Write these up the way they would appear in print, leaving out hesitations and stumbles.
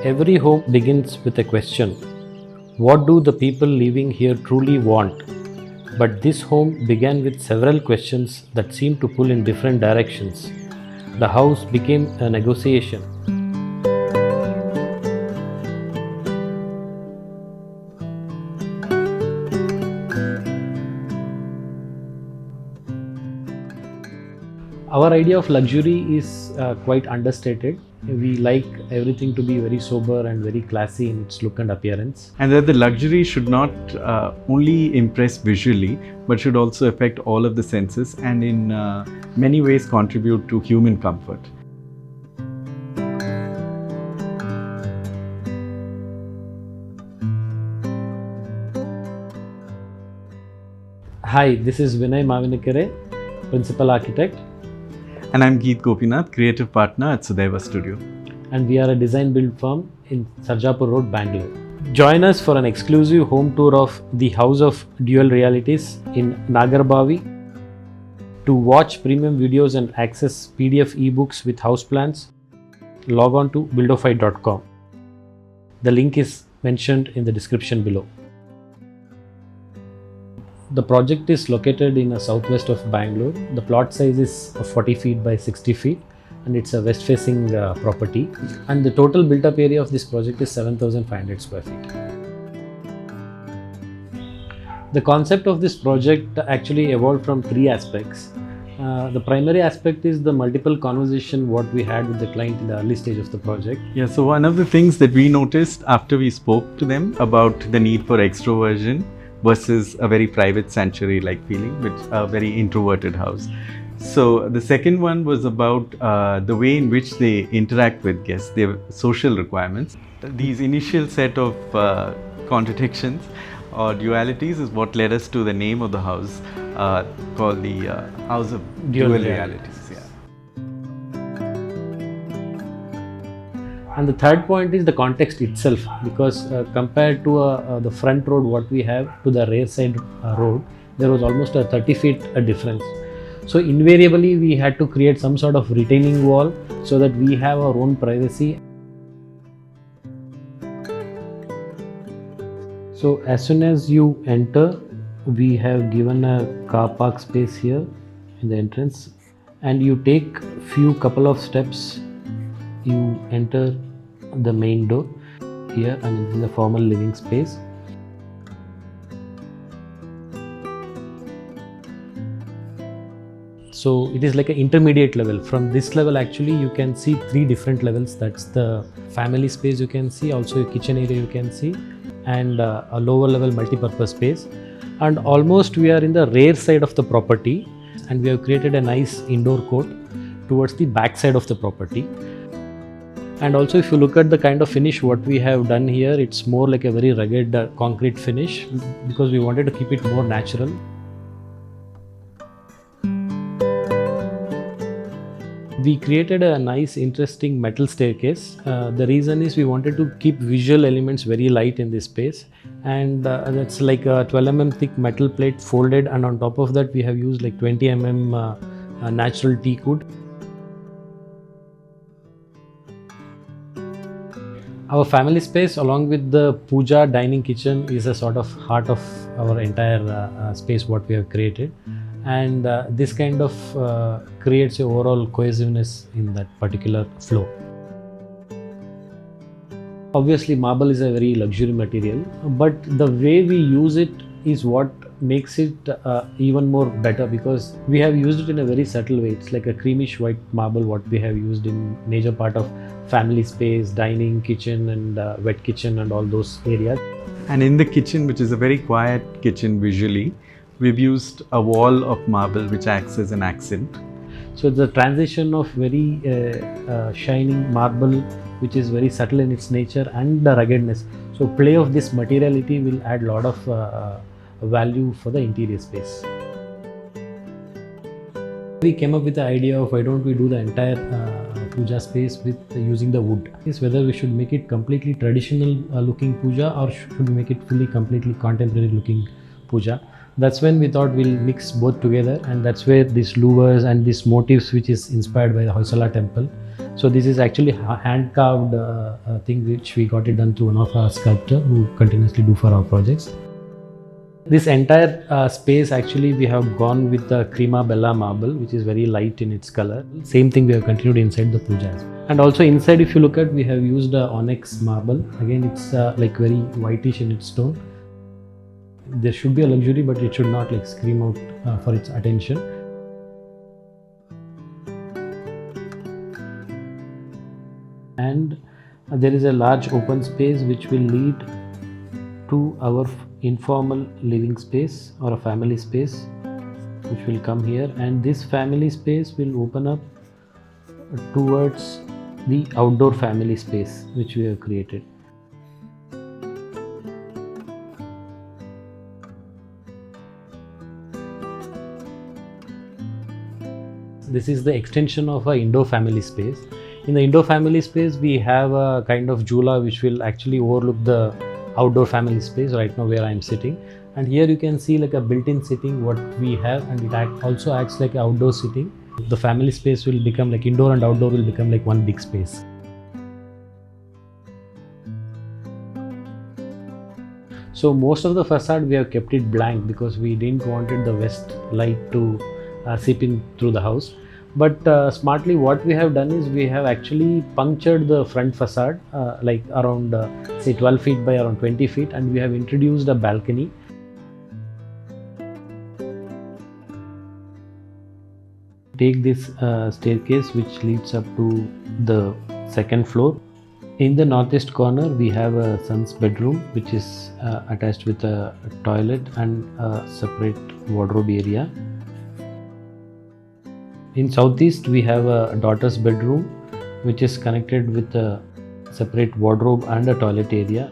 Every home begins with a question. What do the people living here truly want? But this home began with several questions that seemed to pull in different directions. The house became a negotiation. Our idea of luxury is quite understated. We like everything to be very sober and very classy in its look and appearance. And that the luxury should not only impress visually, but should also affect all of the senses and in many ways contribute to human comfort. Hi, this is Vinay Mavinikere, Principal Architect. And I'm Geet Gopinath, Creative Partner at Sudaiva Studio. And we are a design build firm in Sarjapur Road, Bangalore. Join us for an exclusive home tour of the House of Dual Realities in Nagarbavi. To watch premium videos and access PDF ebooks with house plans, log on to buildofy.com. The link is mentioned in the description below. The project is located in the southwest of Bangalore. The plot size is 40 feet by 60 feet and it's a west facing property. And the total built up area of this project is 7,500 square feet. The concept of this project actually evolved from three aspects. The primary aspect is the multiple conversation what we had with the client in the early stage of the project. Yeah, so one of the things that we noticed after we spoke to them about the need for extroversion versus a very private sanctuary-like feeling, which a very introverted house. So the second one was about the way in which they interact with guests, their social requirements. These initial set of contradictions or dualities is what led us to the name of the house called the House of Dual Realities. And the third point is the context itself, because compared to the front road what we have to the rear side road, there was almost a 30 feet difference. So invariably we had to create some sort of retaining wall so that we have our own privacy. So as soon as you enter, we have given a car park space here in the entrance, and you take couple of steps, you enter the main door here, and this is a formal living space. So it is like an intermediate level. From this level actually you can see three different levels. That's the family space you can see, also a kitchen area you can see, and a lower level multi-purpose space. And almost we are in the rear side of the property, and we have created a nice indoor court towards the back side of the property. And also if you look at the kind of finish what we have done here, it's more like a very rugged concrete finish because we wanted to keep it more natural. We created a nice interesting metal staircase. The reason is we wanted to keep visual elements very light in this space, and that's like a 12 mm thick metal plate folded, and on top of that we have used like 20 mm natural teak wood. Our family space along with the puja dining kitchen is a sort of heart of our entire space what we have created, and this kind of creates a overall cohesiveness in that particular flow. Obviously marble is a very luxury material, but the way we use it is what makes it even more better, because we have used it in a very subtle way. It's like a creamish white marble what we have used in major part of family space, dining, kitchen, and wet kitchen and all those areas. And in the kitchen, which is a very quiet kitchen visually, we've used a wall of marble which acts as an accent. So the transition of very shining marble, which is very subtle in its nature, and the ruggedness. So play of this materiality will add a lot of value for the interior space. We came up with the idea of why don't we do the entire puja space with using the wood. Is whether we should make it completely traditional looking puja, or should we make it fully completely contemporary looking puja. That's when we thought we'll mix both together, and that's where these louvers and these motifs which is inspired by the Hoysala temple, So this is actually a hand carved thing which we got it done through one of our sculptor who continuously do for our projects. This entire space actually we have gone with the crema bella marble, which is very light in its color. Same thing we have continued inside the puja as well. And also inside, if you look at, we have used onyx marble. Again, it's like very whitish in its tone. There should be a luxury, but it should not like scream out for its attention. And there is a large open space which will lead to our informal living space or a family space which will come here, and this family space will open up towards the outdoor family space which we have created. This is the extension of our indoor family space. In the indoor family space, we have a kind of jula which will actually overlook the outdoor family space right now where I am sitting. And here you can see like a built-in sitting what we have, and it also acts like an outdoor sitting. The family space will become like indoor and outdoor will become like one big space. So most of the facade we have kept it blank because we didn't wanted the west light to seep in through the house. But smartly what we have done is we have actually punctured the front facade like around say 12 feet by around 20 feet, and we have introduced a balcony. Take this staircase which leads up to the second floor. In the northeast corner we have a son's bedroom which is attached with a toilet and a separate wardrobe area. In southeast we have a daughter's bedroom which is connected with a separate wardrobe and a toilet area.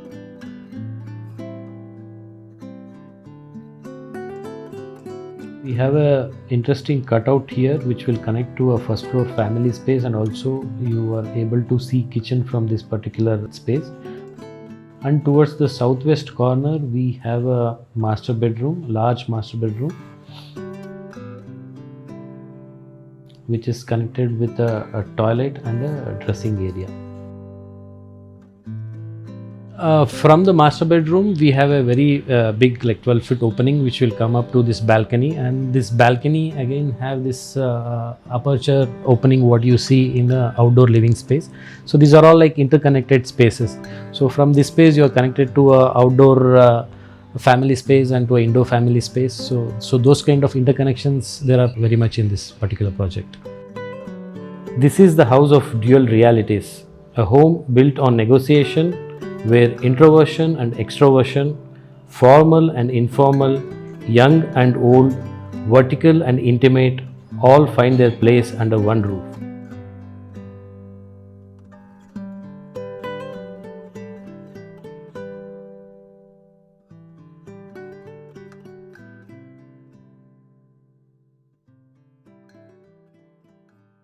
We have a interesting cutout here which will connect to a first floor family space, and also you are able to see kitchen from this particular space. And towards the southwest corner we have a master bedroom, large master bedroom, which is connected with a toilet and a dressing area. From the master bedroom we have a very big like 12-foot opening which will come up to this balcony, and this balcony again have this aperture opening what you see in the outdoor living space. So these are all like interconnected spaces. So from this space you are connected to a outdoor family space and to an indoor family space. So those kind of interconnections there are very much in this particular project. This is the house of dual realities, a home built on negotiation where introversion and extroversion, formal and informal, young and old, vertical and intimate all find their place under one roof.